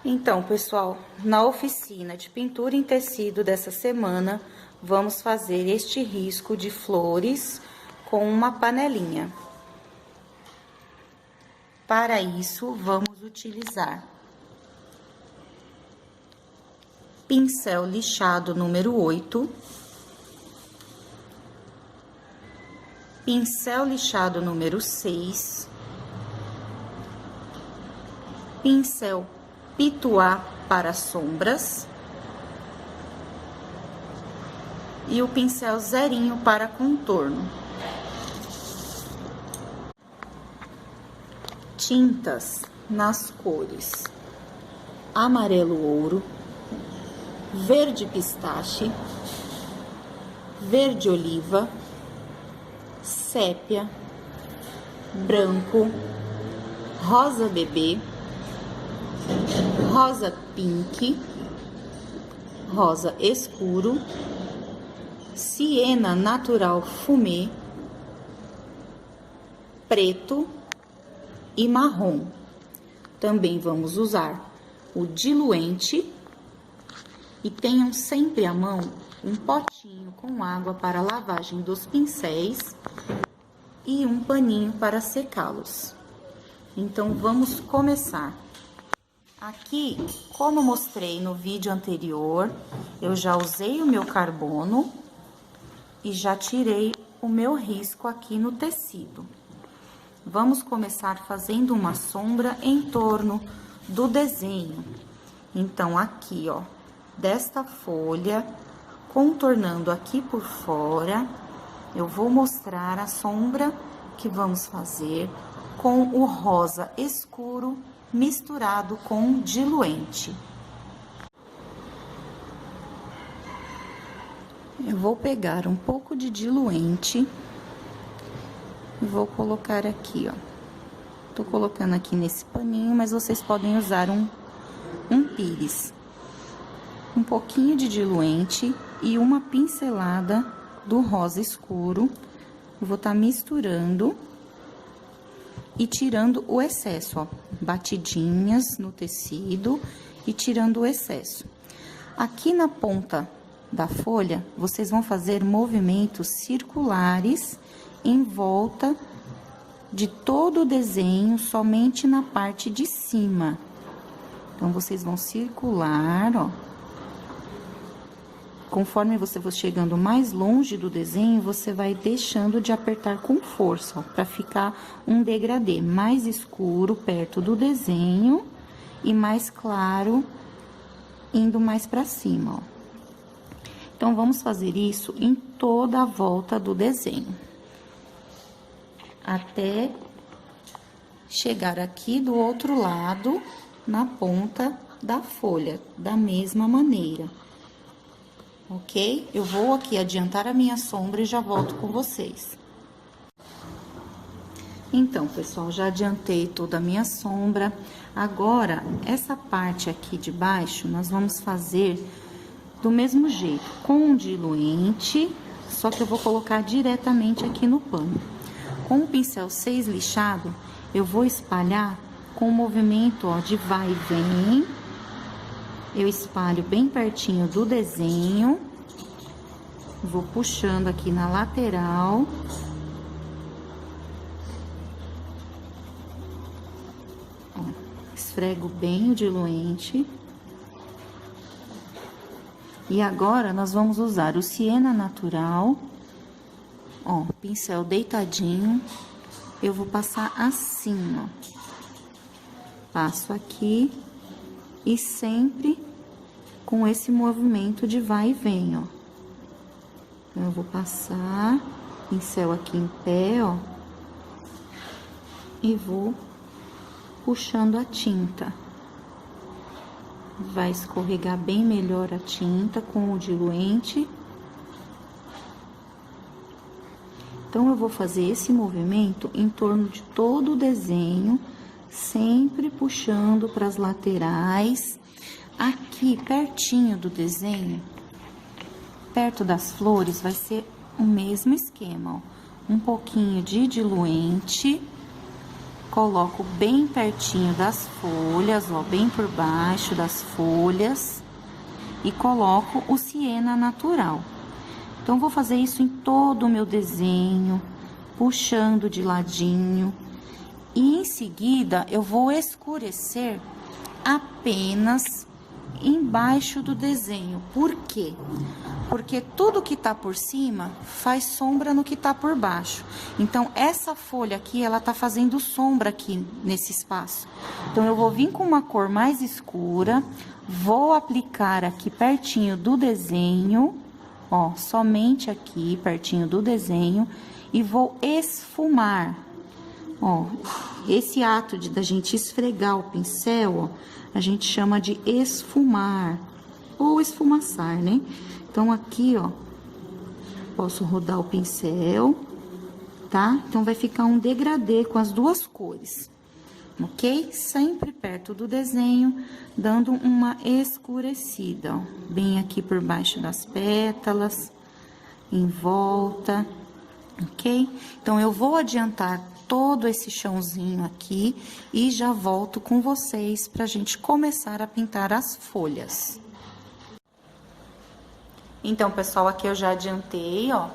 Então, pessoal, na oficina de pintura em tecido dessa semana, vamos fazer este risco de flores com uma panelinha. Para isso, vamos utilizar pincel lixado número 8, pincel lixado número 6, pincel pituá para sombras e o pincel zerinho para contorno. Tintas nas cores amarelo ouro, verde pistache, verde oliva, sépia, branco, rosa bebê, rosa pink, rosa escuro, siena natural fumê, preto e marrom. Também vamos usar o diluente e tenham sempre à mão um potinho com água para lavagem dos pincéis e um paninho para secá-los. Então, vamos começar. Aqui, como mostrei no vídeo anterior, eu já usei o meu carbono e já tirei o meu risco aqui no tecido. Vamos começar fazendo uma sombra em torno do desenho. Então, aqui, ó, desta folha, contornando aqui por fora, eu vou mostrar a sombra que vamos fazer com o rosa escuro misturado com diluente. Eu vou pegar um pouco de diluente e vou colocar aqui, ó. Tô colocando aqui nesse paninho, mas vocês podem usar um pires. Um pouquinho de diluente e uma pincelada do rosa escuro. Eu vou estar misturando e tirando o excesso, ó. Batidinhas no tecido e tirando o excesso. Aqui na ponta da folha, vocês vão fazer movimentos circulares em volta de todo o desenho, somente na parte de cima. Então, vocês vão circular, ó. Conforme você for chegando mais longe do desenho, você vai deixando de apertar com força, ó, para ficar um degradê mais escuro perto do desenho e mais claro indo mais para cima, ó. Então, vamos fazer isso em toda a volta do desenho, até chegar aqui do outro lado, na ponta da folha, da mesma maneira. Ok? Eu vou aqui adiantar a minha sombra e já volto com vocês. Então, pessoal, já adiantei toda a minha sombra. Agora, essa parte aqui de baixo, nós vamos fazer do mesmo jeito, com diluente, só que eu vou colocar diretamente aqui no pano. Com o pincel 6 lixado, eu vou espalhar com o movimento, ó, de vai e vem. Eu espalho bem pertinho do desenho, vou puxando aqui na lateral. Ó, esfrego bem o diluente. E agora, nós vamos usar o siena natural, ó, pincel deitadinho. Eu vou passar assim, ó. Passo aqui. E sempre com esse movimento de vai e vem, ó. Então, eu vou passar, pincel aqui em pé, ó. E vou puxando a tinta. Vai escorregar bem melhor a tinta com o diluente. Então, eu vou fazer esse movimento em torno de todo o desenho, sempre puxando para as laterais. Aqui, pertinho do desenho, perto das flores, vai ser o mesmo esquema, ó. Um pouquinho de diluente Coloco bem pertinho das folhas, ó, bem por baixo das folhas. E coloco o siena natural. Então, vou fazer isso em todo o meu desenho, puxando de ladinho. E em seguida, eu vou escurecer apenas embaixo do desenho. Por quê? Porque tudo que tá por cima faz sombra no que tá por baixo. Então, essa folha aqui, ela tá fazendo sombra aqui nesse espaço. Então, eu vou vir com uma cor mais escura, vou aplicar aqui pertinho do desenho, ó, somente aqui, pertinho do desenho, e vou esfumar. Ó, esse ato da gente esfregar o pincel, ó, a gente chama de esfumar, ou esfumaçar, né? Então, aqui, ó, posso rodar o pincel, tá? Então, vai ficar um degradê com as duas cores, ok? Sempre perto do desenho, dando uma escurecida, ó. Bem aqui por baixo das pétalas, em volta, ok? Então, eu vou adiantar todo esse chãozinho aqui e já volto com vocês pra gente começar a pintar as folhas. Então, pessoal, aqui eu já adiantei, ó,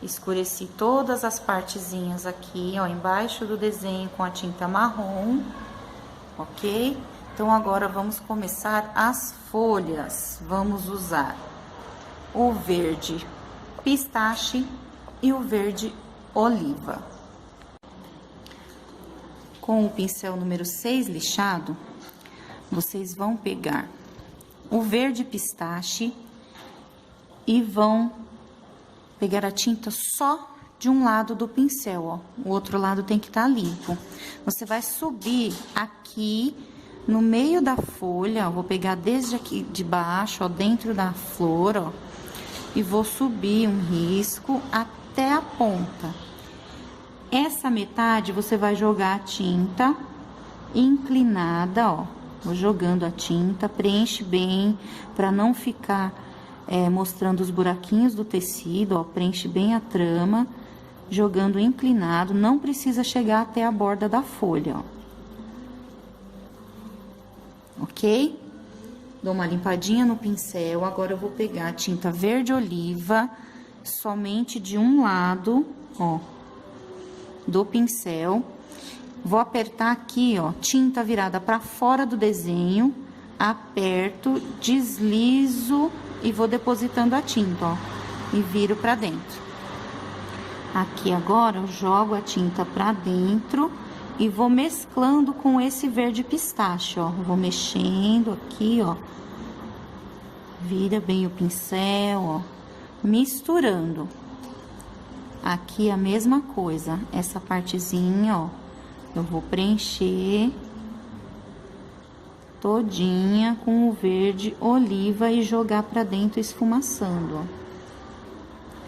escureci todas as partezinhas aqui, ó, embaixo do desenho com a tinta marrom, ok? Então, agora vamos começar as folhas. Vamos usar o verde pistache e o verde oliva. Com o pincel número 6 lixado, vocês vão pegar o verde pistache e vão pegar a tinta só de um lado do pincel, ó. O outro lado tem que estar limpo. Você vai subir aqui no meio da folha, ó, vou pegar desde aqui de baixo, ó, dentro da flor, ó, e vou subir um risco até a ponta. Essa metade você vai jogar a tinta inclinada, ó. Vou jogando a tinta, preenche bem, para não ficar mostrando os buraquinhos do tecido, ó. Preenche bem a trama, jogando inclinado, não precisa chegar até a borda da folha, ó. Ok? Dou uma limpadinha no pincel, agora eu vou pegar a tinta verde oliva, somente de um lado, ó, do pincel, vou apertar aqui, ó, tinta virada para fora do desenho, aperto, deslizo e vou depositando a tinta, ó, e viro para dentro. Aqui agora eu jogo a tinta para dentro e vou mesclando com esse verde pistache, ó, vou mexendo aqui, ó, vira bem o pincel, ó, misturando. Aqui a mesma coisa, essa partezinha, ó, eu vou preencher todinha com o verde oliva e jogar pra dentro esfumaçando, ó.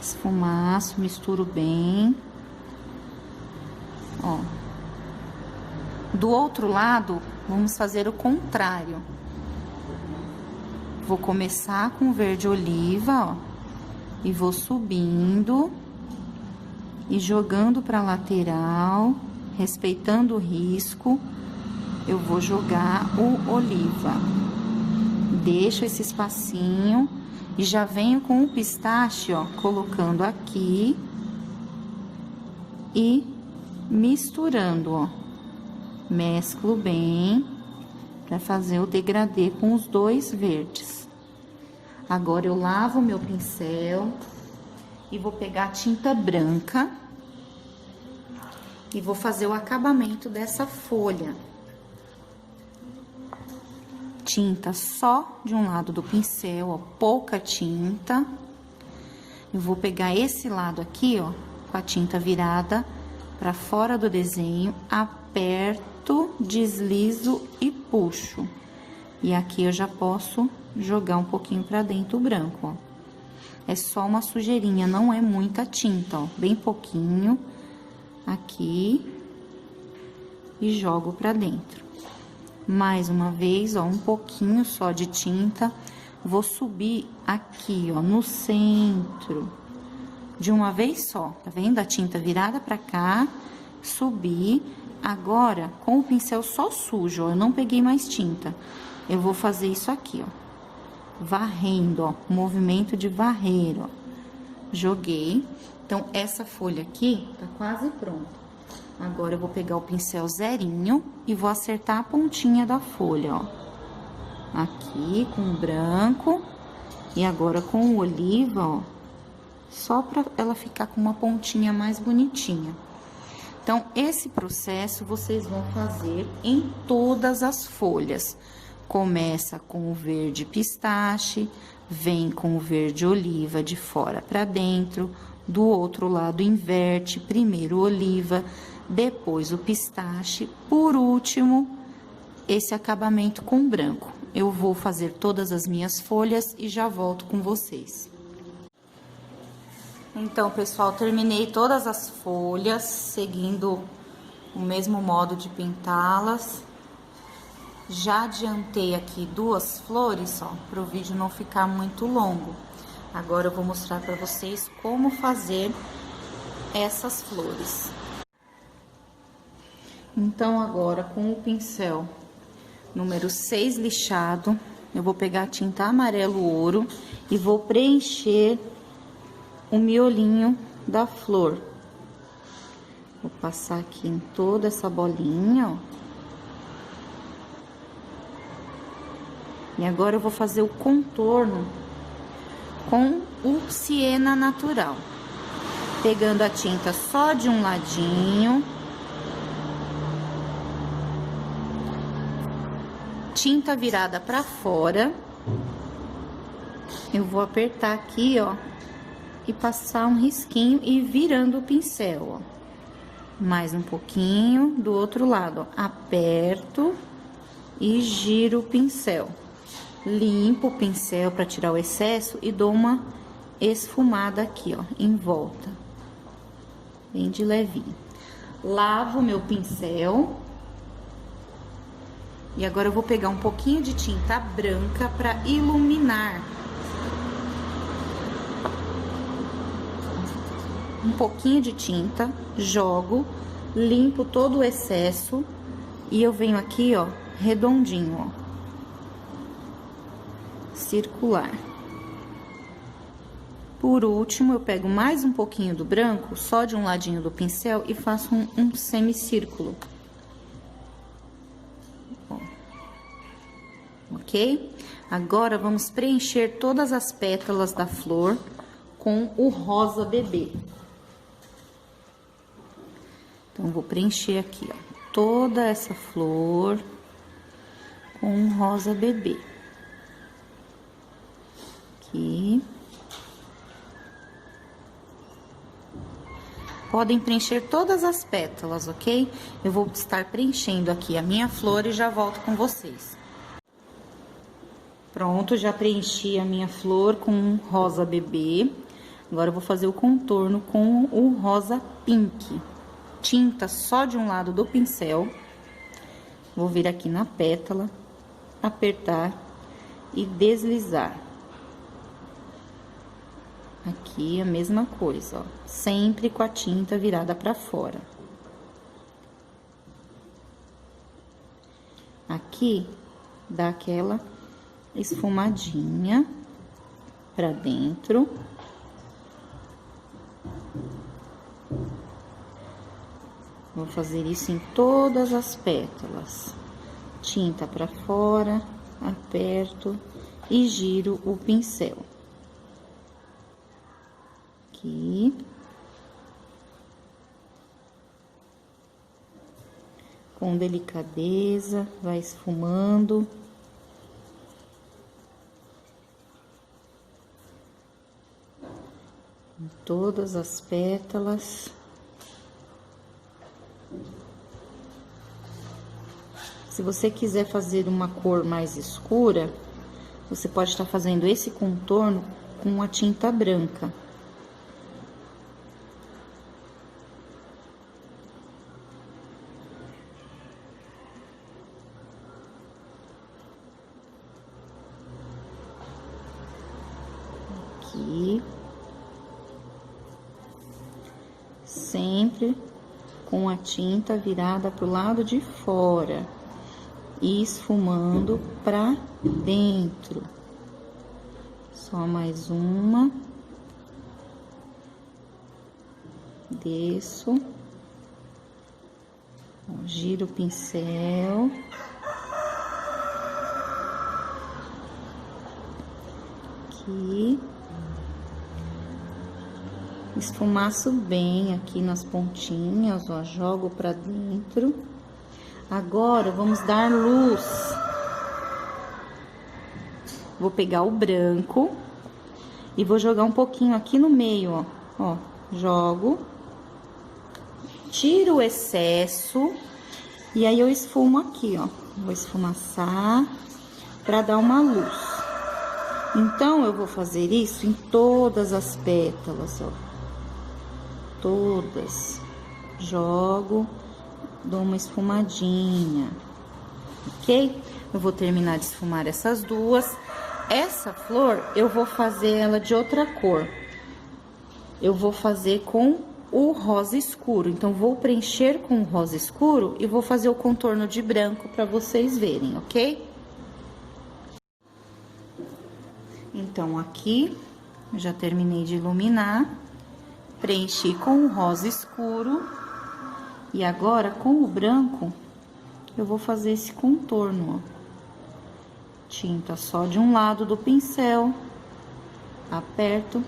Esfumaço, misturo bem, ó. Do outro lado, vamos fazer o contrário. Vou começar com o verde oliva, ó, e vou subindo e jogando para lateral, respeitando o risco, eu vou jogar o oliva. Deixo esse espacinho e já venho com o pistache, ó, colocando aqui e misturando, ó. Mesclo bem para fazer o degradê com os dois verdes. Agora eu lavo meu pincel e vou pegar a tinta branca e vou fazer o acabamento dessa folha. Tinta só de um lado do pincel, ó, pouca tinta. Eu vou pegar esse lado aqui, ó, com a tinta virada para fora do desenho, aperto, deslizo e puxo. E aqui eu já posso jogar um pouquinho para dentro o branco, ó. É só uma sujeirinha, não é muita tinta, ó, bem pouquinho aqui e jogo pra dentro. Mais uma vez, ó, um pouquinho só de tinta, vou subir aqui, ó, no centro, de uma vez só, tá vendo? A tinta virada pra cá, subir Agora, com o pincel só sujo, ó, eu não peguei mais tinta. Eu vou fazer isso aqui, ó. Varrendo, ó, movimento de varrer, ó. Joguei. Então, essa folha aqui tá quase pronta. Agora, eu vou pegar o pincel zerinho e vou acertar a pontinha da folha, ó. Aqui, com o branco. E agora, com o oliva, ó. Só pra ela ficar com uma pontinha mais bonitinha. Então, esse processo vocês vão fazer em todas as folhas. Começa com o verde pistache, vem com o verde oliva de fora para dentro, do outro lado inverte, primeiro o oliva, depois o pistache, por último, esse acabamento com branco. Eu vou fazer todas as minhas folhas e já volto com vocês. Então, pessoal, terminei todas as folhas, seguindo o mesmo modo de pintá-las. Já adiantei aqui 2 flores, ó, para o vídeo não ficar muito longo. Agora, eu vou mostrar para vocês como fazer essas flores. Então, agora, com o pincel número 6 lixado, eu vou pegar a tinta amarelo ouro e vou preencher o miolinho da flor. Vou passar aqui em toda essa bolinha, ó. E agora eu vou fazer o contorno com o siena natural. Pegando a tinta só de um ladinho. Tinta virada pra fora. Eu vou apertar aqui, ó. E passar um risquinho e virando o pincel, ó. Mais um pouquinho do outro lado, ó. Aperto e giro o pincel. Limpo o pincel para tirar o excesso e dou uma esfumada aqui, ó, em volta. Bem de levinho. Lavo meu pincel. E agora eu vou pegar um pouquinho de tinta branca para iluminar. Um pouquinho de tinta, jogo, limpo todo o excesso e eu venho aqui, ó, redondinho, ó, circular. Por último, eu pego mais um pouquinho do branco, só de um ladinho do pincel e faço um semicírculo. Ó. Ok? Agora, vamos preencher todas as pétalas da flor com o rosa bebê. Então, vou preencher aqui, ó, toda essa flor com um rosa bebê. Aqui. Podem preencher todas as pétalas, ok? Eu vou estar preenchendo aqui a minha flor e já volto com vocês. Pronto, já preenchi a minha flor com um rosa bebê. Agora, eu vou fazer o contorno com o rosa pink. Tinta só de um lado do pincel. Vou vir aqui na pétala, apertar e deslizar. Aqui a mesma coisa, ó, sempre com a tinta virada pra fora. Aqui, dá aquela esfumadinha pra dentro. Vou fazer isso em todas as pétalas. Tinta pra fora, aperto e giro o pincel. Aqui. Com delicadeza, vai esfumando. Em todas as pétalas. Se você quiser fazer uma cor mais escura, você pode estar fazendo esse contorno com a tinta branca. Aqui. Sempre com a tinta virada pro lado de fora e esfumando pra dentro. Só mais uma. Desço. Giro o pincel. Aqui. Esfumaço bem aqui nas pontinhas, ó, jogo pra dentro. Agora, vamos dar luz. Vou pegar o branco e vou jogar um pouquinho aqui no meio, ó. Ó, jogo. Tiro o excesso e aí eu esfumo aqui, ó. Vou esfumaçar pra dar uma luz. Então, eu vou fazer isso em todas as pétalas, ó. Todas. Jogo, dou uma esfumadinha, ok? Eu vou terminar de esfumar essas duas. Essa flor, eu vou fazer ela de outra cor. Eu vou fazer com o rosa escuro. Então, vou preencher com o rosa escuro e vou fazer o contorno de branco para vocês verem, ok? Então, aqui, já terminei de iluminar. Preenchi com o rosa escuro. E agora, com o branco, eu vou fazer esse contorno, ó. Tinta só de um lado do pincel. Aperto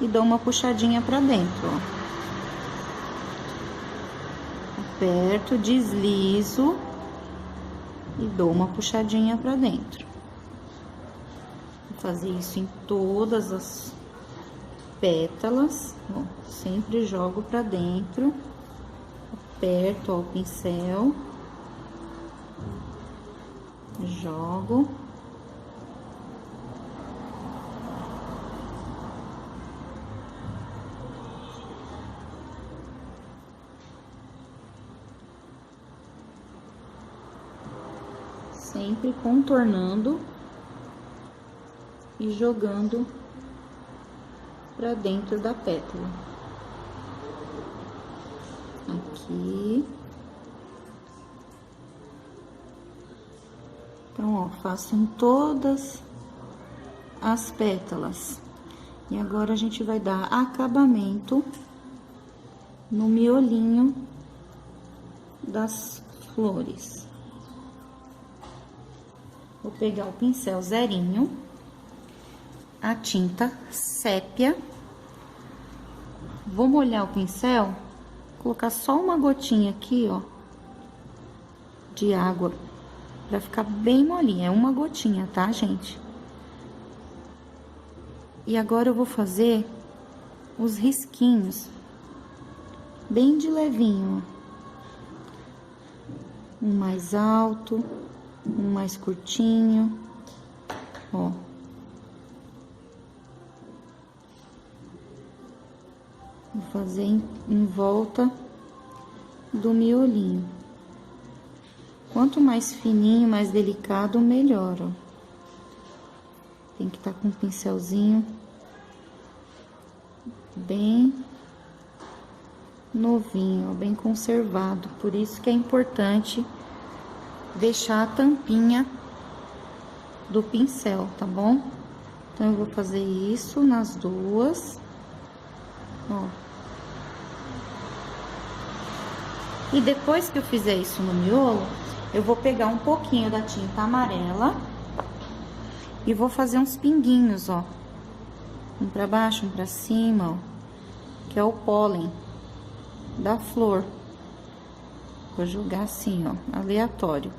e dou uma puxadinha pra dentro, ó. Aperto, deslizo e dou uma puxadinha pra dentro. Vou fazer isso em todas as pétalas, ó, sempre jogo pra dentro, aperto, ó, o pincel, jogo. Sempre contornando e jogando pra dentro da pétala. Aqui. Então, ó, faço em todas as pétalas. E agora, a gente vai dar acabamento no miolinho das flores. Vou pegar o pincel zerinho, a tinta sépia. Vou molhar o pincel, colocar só uma gotinha aqui, ó, de água, pra ficar bem molinha. É uma gotinha, tá, gente? E agora eu vou fazer os risquinhos, bem de levinho, ó. Um mais alto, um mais curtinho, ó. Vou fazer em volta do miolinho. Quanto mais fininho, mais delicado, melhor, ó. Tem que estar com um pincelzinho bem novinho, ó, bem conservado. Por isso que é importante deixar a tampinha do pincel, tá bom? Então, eu vou fazer isso nas duas, ó. E depois que eu fizer isso no miolo, eu vou pegar um pouquinho da tinta amarela e vou fazer uns pinguinhos, ó. Um pra baixo, um pra cima, ó. Que é o pólen da flor. Vou jogar assim, ó, aleatório.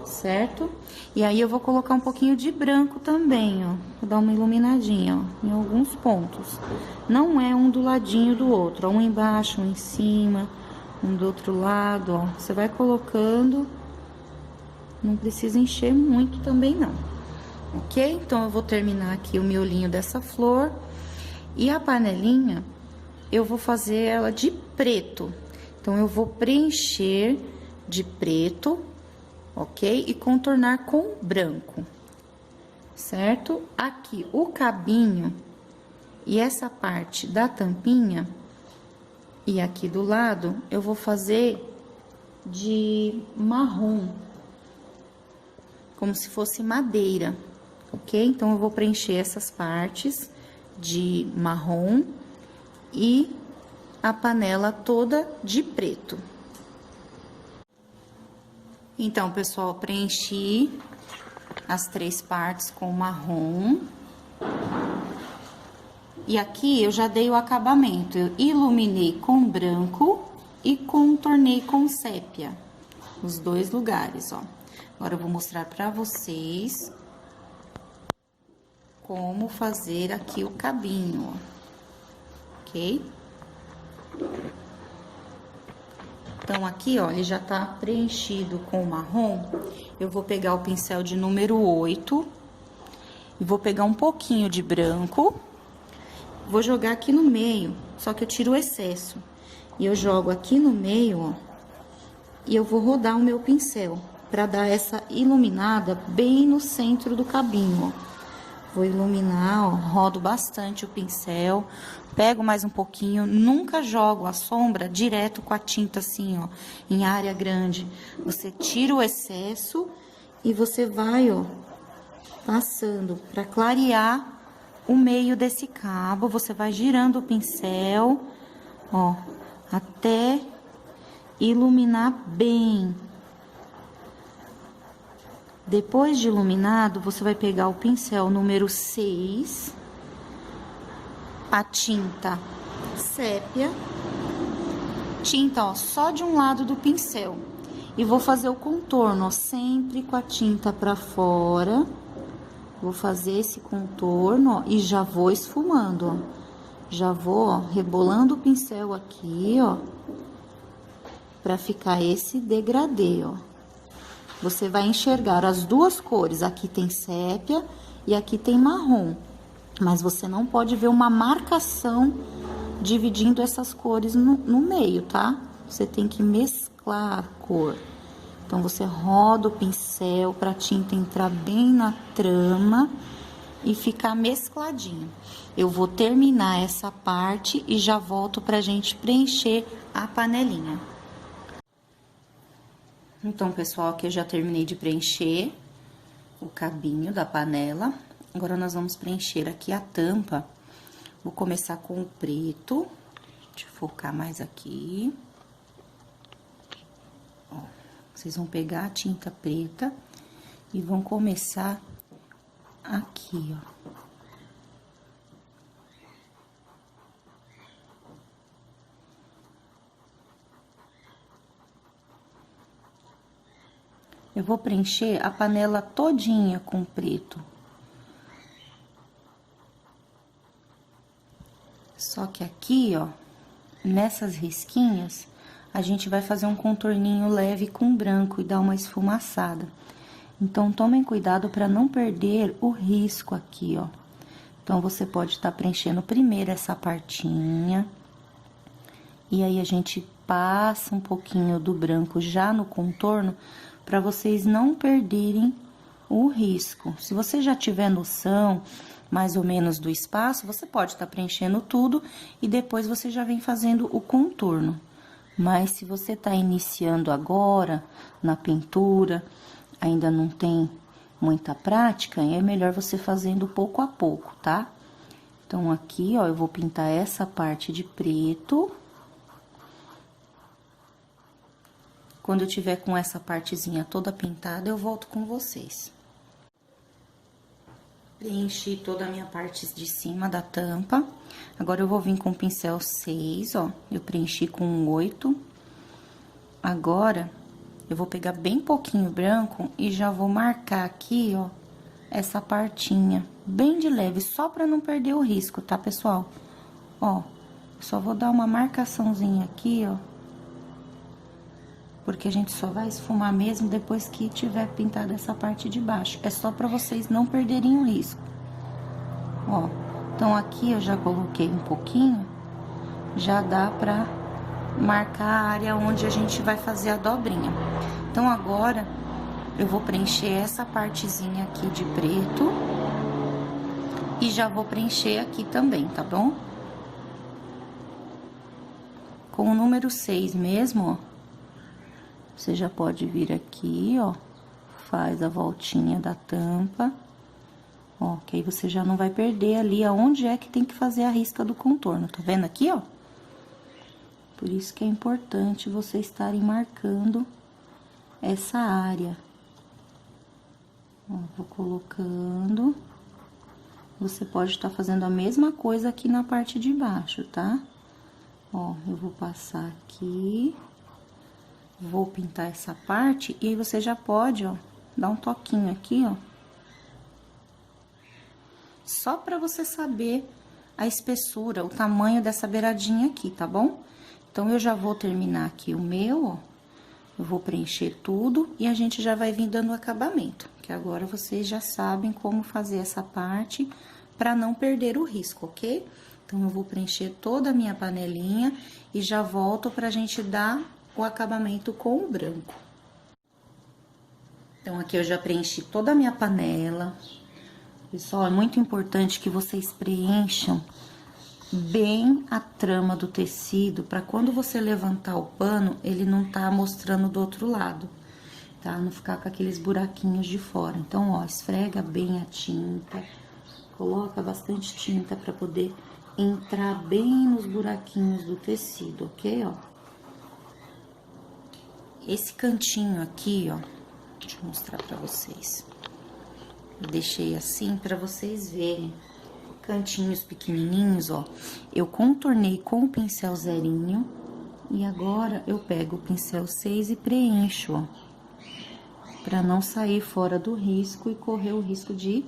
Certo? E aí, eu vou colocar um pouquinho de branco também, ó. Vou dar uma iluminadinha, ó, em alguns pontos. Não é um do ladinho do outro, ó. Um embaixo, um em cima, um do outro lado, ó. Você vai colocando. Não precisa encher muito também, não. Ok? Então, eu vou terminar aqui o miolinho dessa flor. E a panelinha, eu vou fazer ela de preto. Então, eu vou preencher de preto, ok? E contornar com branco, certo? Aqui, o cabinho e essa parte da tampinha, E aqui do lado, eu vou fazer de marrom, como se fosse madeira, ok? Então, eu vou preencher essas partes de marrom e a panela toda de preto. Então, pessoal, preenchi as 3 partes com marrom. E aqui eu já dei o acabamento, eu iluminei com branco e contornei com sépia, os 2 lugares, ó. Agora eu vou mostrar pra vocês como fazer aqui o cabinho, ó. Ok? Então, aqui, ó, ele já tá preenchido com marrom. Eu vou pegar o pincel de número 8 e vou pegar um pouquinho de branco. Vou jogar aqui no meio, só que eu tiro o excesso. E eu jogo aqui no meio, ó, e eu vou rodar o meu pincel pra dar essa iluminada bem no centro do cabinho, ó. Vou iluminar, ó, rodo bastante o pincel, pego mais um pouquinho, nunca jogo a sombra direto com a tinta assim, ó, em área grande. Você tira o excesso e você vai, ó, passando pra clarear o meio desse cabo. Você vai girando o pincel, ó, até iluminar bem. Depois de iluminado, você vai pegar o pincel número 6, a tinta sépia, tinta, ó, só de um lado do pincel. E vou fazer o contorno, ó, sempre com a tinta pra fora. Vou fazer esse contorno, ó, e já vou esfumando, ó. Já vou, ó, rebolando o pincel aqui, ó, pra ficar esse degradê, ó. Você vai enxergar as 2 cores, aqui tem sépia e aqui tem marrom. Mas você não pode ver uma marcação dividindo essas cores no meio, tá? Você tem que mesclar a cor. Então, você roda o pincel pra tinta entrar bem na trama e ficar mescladinho. Eu vou terminar essa parte e já volto pra gente preencher a panelinha. Então, pessoal, aqui eu já terminei de preencher o cabinho da panela. Agora, nós vamos preencher aqui a tampa. Vou começar com o preto. Deixa eu focar mais aqui. Ó, vocês vão pegar a tinta preta e vão começar aqui, ó. Eu vou preencher a panela todinha com preto. Só que aqui, ó, nessas risquinhas, a gente vai fazer um contorninho leve com branco e dar uma esfumaçada. Então, tomem cuidado para não perder o risco aqui, ó. Então, você pode estar preenchendo primeiro essa partinha. E aí, a gente passa um pouquinho do branco já no contorno, para vocês não perderem o risco. Se você já tiver noção, mais ou menos, do espaço, você pode estar preenchendo tudo e depois você já vem fazendo o contorno. Mas se você tá iniciando agora na pintura, ainda não tem muita prática, é melhor você fazendo pouco a pouco, tá? Então, aqui, ó, eu vou pintar essa parte de preto. Quando eu tiver com essa partezinha toda pintada, eu volto com vocês. Preenchi toda a minha parte de cima da tampa. Agora, eu vou vir com o pincel 6, ó. Eu preenchi com 8. Agora, eu vou pegar bem pouquinho branco e já vou marcar aqui, ó, essa partinha, bem de leve, só pra não perder o risco, tá, pessoal? Ó, só vou dar uma marcaçãozinha aqui, ó. Porque a gente só vai esfumar mesmo depois que tiver pintado essa parte de baixo. É só pra vocês não perderem o risco. Ó, então aqui eu já coloquei um pouquinho, já dá pra marcar a área onde a gente vai fazer a dobrinha. Então, agora, eu vou preencher essa partezinha aqui de preto. E já vou preencher aqui também, tá bom? com o número 6 mesmo, ó, você já pode vir aqui, ó, faz a voltinha da tampa, ó, que aí você já não vai perder ali aonde é que tem que fazer a risca do contorno, tá vendo aqui, ó? Por isso que é importante vocês estarem marcando essa área. Ó, vou colocando. Você pode estar fazendo a mesma coisa aqui na parte de baixo, tá? Ó, eu vou passar aqui. Vou pintar essa parte e aí você já pode, ó, dar um toquinho aqui, ó. Só pra você saber a espessura, o tamanho dessa beiradinha aqui, tá bom? Então, eu já vou terminar aqui o meu, ó. Eu vou preencher tudo e a gente já vai vir dando o acabamento. Que agora vocês já sabem como fazer essa parte pra não perder o risco, ok? Então, eu vou preencher toda a minha panelinha e já volto pra gente dar o acabamento com o branco. Então, aqui eu já preenchi toda a minha panela. Pessoal, é muito importante que vocês preencham bem a trama do tecido, para quando você levantar o pano, ele não tá mostrando do outro lado, tá? Não ficar com aqueles buraquinhos de fora. Então, ó, esfrega bem a tinta, coloca bastante tinta para poder entrar bem nos buraquinhos do tecido, ok? Ó. Esse cantinho aqui, ó, deixa eu mostrar para vocês. Eu deixei assim para vocês verem. Cantinhos pequenininhos, ó, eu contornei com o pincel zerinho e agora eu pego o pincel 6 e preencho, ó, pra não sair fora do risco e correr o risco de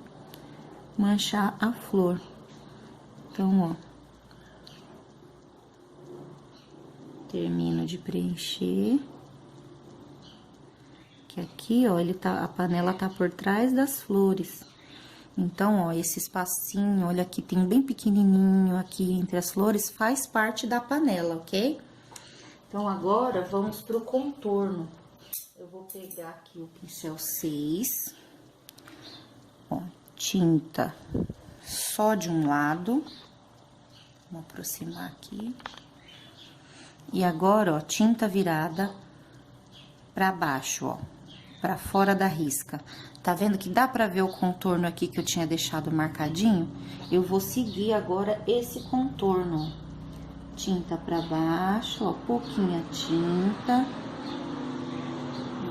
manchar a flor. Então, ó, termino de preencher, que aqui, ó, a panela tá por trás das flores. Então, ó, esse espacinho, olha aqui, tem bem pequenininho aqui entre as flores, faz parte da panela, ok? Então, agora, vamos pro contorno. Eu vou pegar aqui o pincel 6, ó, tinta só de um lado, vou aproximar aqui. E agora, ó, tinta virada pra baixo, ó, pra fora da risca. Tá vendo que dá pra ver o contorno aqui que eu tinha deixado marcadinho? Eu vou seguir agora esse contorno. Tinta pra baixo, ó, pouquinha tinta.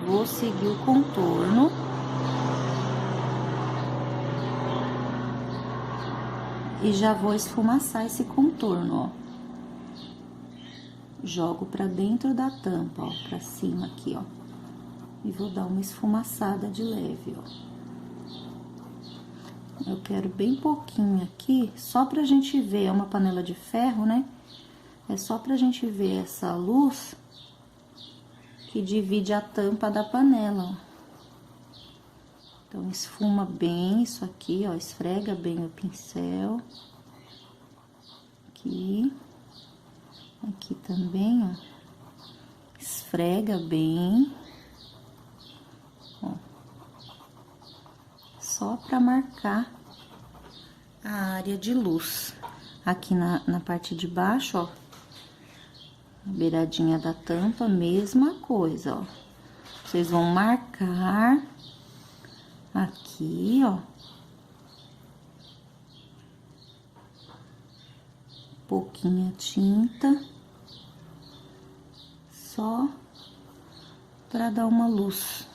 Vou seguir o contorno. E já vou esfumaçar esse contorno, ó. Jogo pra dentro da tampa, ó, pra cima aqui, ó. E vou dar uma esfumaçada de leve, ó. Eu quero bem pouquinho aqui, só pra gente ver, é uma panela de ferro, né? É só pra gente ver essa luz que divide a tampa da panela, ó. Então, esfuma bem isso aqui, ó, esfrega bem o pincel. Aqui. Aqui também, ó. Esfrega bem. Ó. Só pra marcar a área de luz. Aqui na parte de baixo, ó. Beiradinha da tampa, mesma coisa, ó. Vocês vão marcar aqui, ó. Pouquinha tinta. Só pra dar uma luz.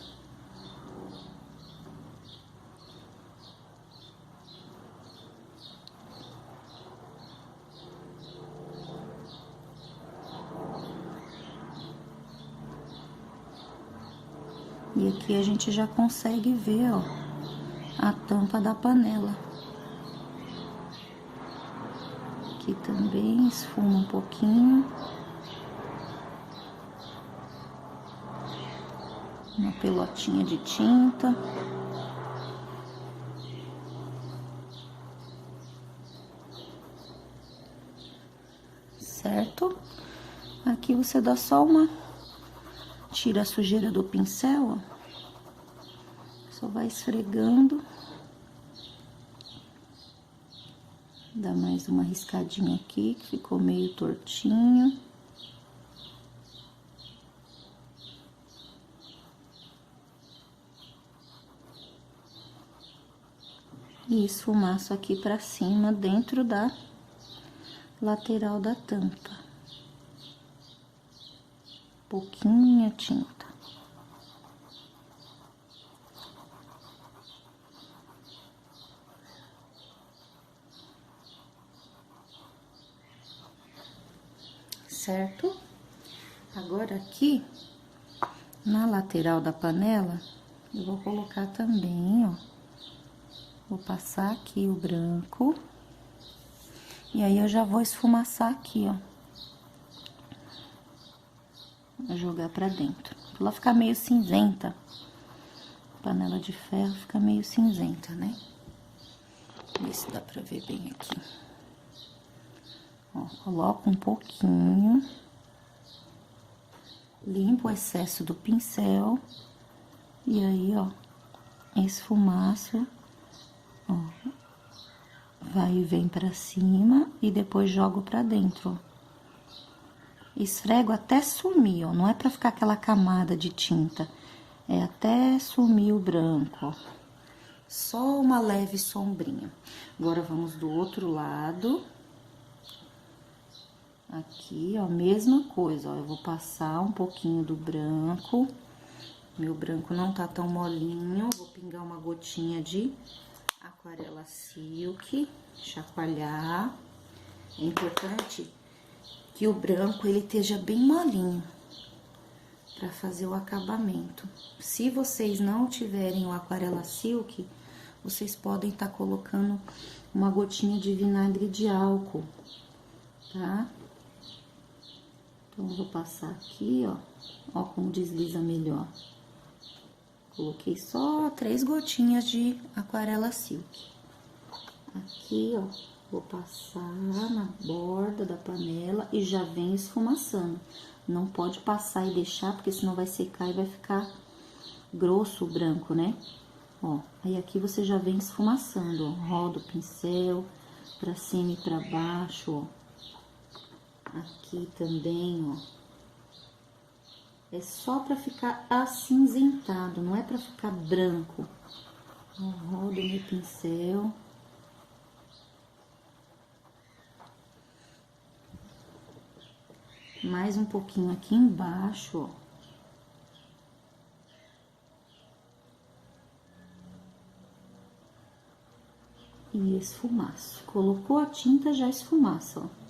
E aqui a gente já consegue ver, ó, a tampa da panela. Aqui também esfuma um pouquinho. Uma pelotinha de tinta. Certo? Aqui você dá só uma... Tira a sujeira do pincel, ó. Só vai esfregando. Dá mais uma riscadinha aqui, que ficou meio tortinho. E esfumaço aqui pra cima, dentro da lateral da tampa. Pouquinha tinta. Certo? Agora aqui, na lateral da panela, eu vou colocar também, ó. Vou passar aqui o branco. E aí, eu já vou esfumaçar aqui, ó. Vou jogar pra dentro. Pra ela ficar meio cinzenta. Panela de ferro fica meio cinzenta, né? Ver se dá pra ver bem aqui. Ó, coloco um pouquinho. Limpo o excesso do pincel. E aí, ó, esfumaço, ó. Vai e vem pra cima e depois jogo pra dentro, ó. Esfrego até sumir, ó. Não é pra ficar aquela camada de tinta. É até sumir o branco, ó. Só uma leve sombrinha. Agora, vamos do outro lado. Aqui, ó, mesma coisa, ó. Eu vou passar um pouquinho do branco. Meu branco não tá tão molinho. Vou pingar uma gotinha de aquarela silk. Chacoalhar. É importante que o branco, ele esteja bem molinho. Pra fazer o acabamento. Se vocês não tiverem o aquarela silk, vocês podem estar colocando uma gotinha de vinagre de álcool, tá? Então, eu vou passar aqui, ó. Ó como desliza melhor. Coloquei só 3 gotinhas de aquarela silk. Aqui, ó, vou passar na borda da panela e já vem esfumaçando. Não pode passar e deixar, porque senão vai secar e vai ficar grosso o branco, né? Ó, aí aqui você já vem esfumaçando, ó. Roda o pincel pra cima e pra baixo, ó. Aqui também, ó. É só pra ficar acinzentado, não é pra ficar branco. Ó, rodo meu pincel. Mais um pouquinho aqui embaixo, ó. E esfumaço. Colocou a tinta, já esfumaça, ó.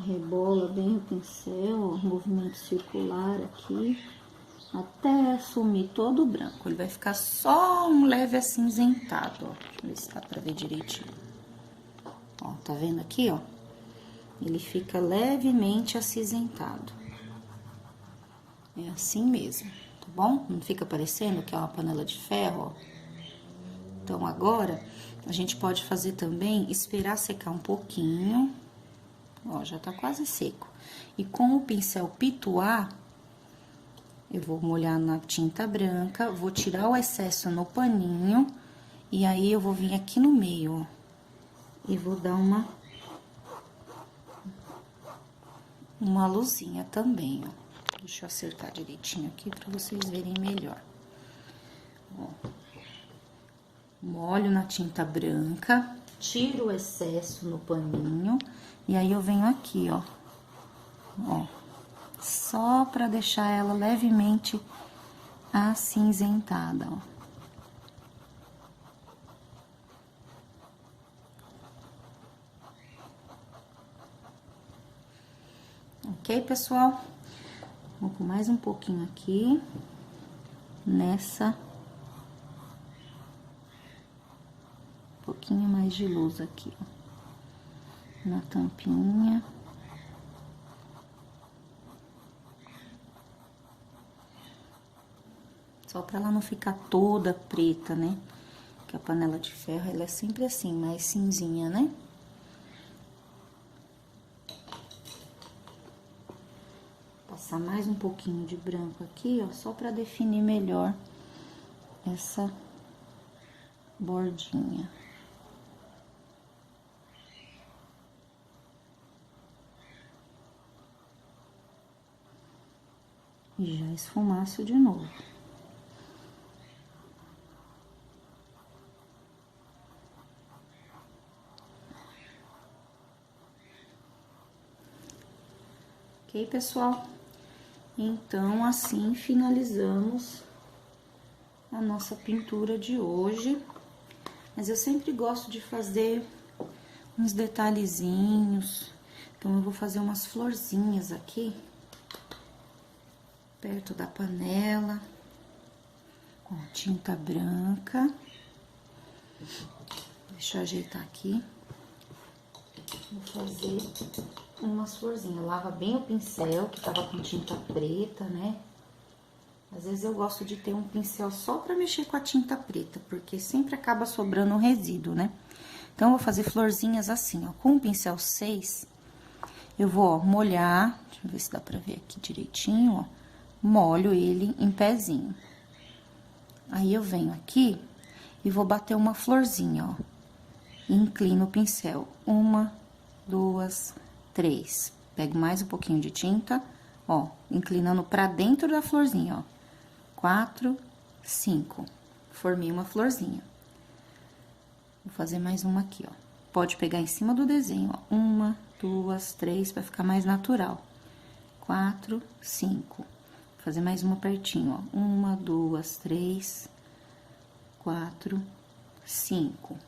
Rebola bem o pincel, ó, movimento circular aqui, até sumir todo o branco. Ele vai ficar só um leve acinzentado, ó. Deixa eu ver se dá pra ver direitinho. Ó, tá vendo aqui, ó? Ele fica levemente acinzentado. É assim mesmo, tá bom? Não fica parecendo que é uma panela de ferro, ó. Então, agora, a gente pode fazer também, esperar secar um pouquinho. Ó, já tá quase seco. E com o pincel pituar, eu vou molhar na tinta branca, vou tirar o excesso no paninho, e aí eu vou vir aqui no meio, ó. E vou dar uma luzinha também, ó. Deixa eu acertar direitinho aqui pra vocês verem melhor. Ó. Molho na tinta branca, tiro o excesso no paninho, e aí eu venho aqui, ó. Ó. Só pra deixar ela levemente acinzentada, ó. Ok, pessoal? Vou com mais um pouquinho aqui, nessa. Um pouquinho mais de luz aqui, ó. Na tampinha. Só pra ela não ficar toda preta, né? Porque a panela de ferro, ela é sempre assim, mais cinzinha, né? Passar mais um pouquinho de branco aqui, ó, só pra definir melhor essa bordinha. E já esfumaço de novo. Ok, pessoal? Então, assim finalizamos a nossa pintura de hoje. Mas eu sempre gosto de fazer uns detalhezinhos. Então, eu vou fazer umas florzinhas aqui, perto da panela, com tinta branca. Deixa eu ajeitar aqui. Vou fazer umas florzinhas. Lava bem o pincel, que tava com tinta preta, né? Às vezes eu gosto de ter um pincel só pra mexer com a tinta preta, porque sempre acaba sobrando um resíduo, né? Então, eu vou fazer florzinhas assim, ó. Com o pincel 6, eu vou, ó, molhar. Deixa eu ver se dá pra ver aqui direitinho, ó. Molho ele em pezinho. Aí, eu venho aqui e vou bater uma florzinha, ó. Inclino o pincel. 1, 2, 3. Pego mais um pouquinho de tinta, ó, inclinando pra dentro da florzinha, ó. 4, 5. Formei uma florzinha. Vou fazer mais uma aqui, ó. Pode pegar em cima do desenho, ó. 1, 2, 3, pra ficar mais natural. 4, 5. Vou fazer mais uma pertinho, ó. 1, 2, 3, 4, 5.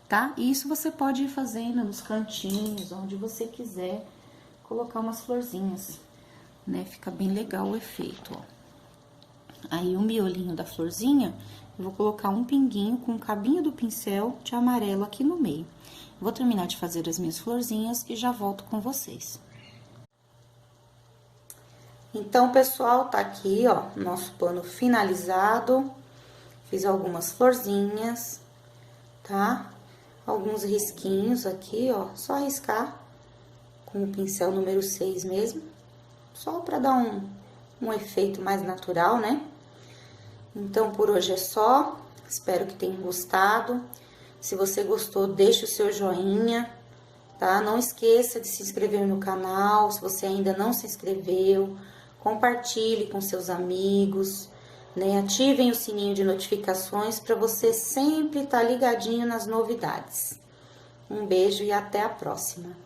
Tá? E isso você pode ir fazendo nos cantinhos, onde você quiser colocar umas florzinhas, né? Fica bem legal o efeito, ó. Aí, o miolinho da florzinha, eu vou colocar um pinguinho com o cabinho do pincel de amarelo aqui no meio. Vou terminar de fazer as minhas florzinhas e já volto com vocês. Então, pessoal, tá aqui, ó, nosso pano finalizado. Fiz algumas florzinhas, tá? Alguns risquinhos aqui, ó, só riscar com o pincel número 6 mesmo, só pra dar um efeito mais natural, né? Então, por hoje é só, espero que tenham gostado. Se você gostou, deixa o seu joinha, tá? Não esqueça de se inscrever no canal, se você ainda não se inscreveu, compartilhe com seus amigos, né? Ativem o sininho de notificações para você sempre estar ligadinho nas novidades. Um beijo e até a próxima!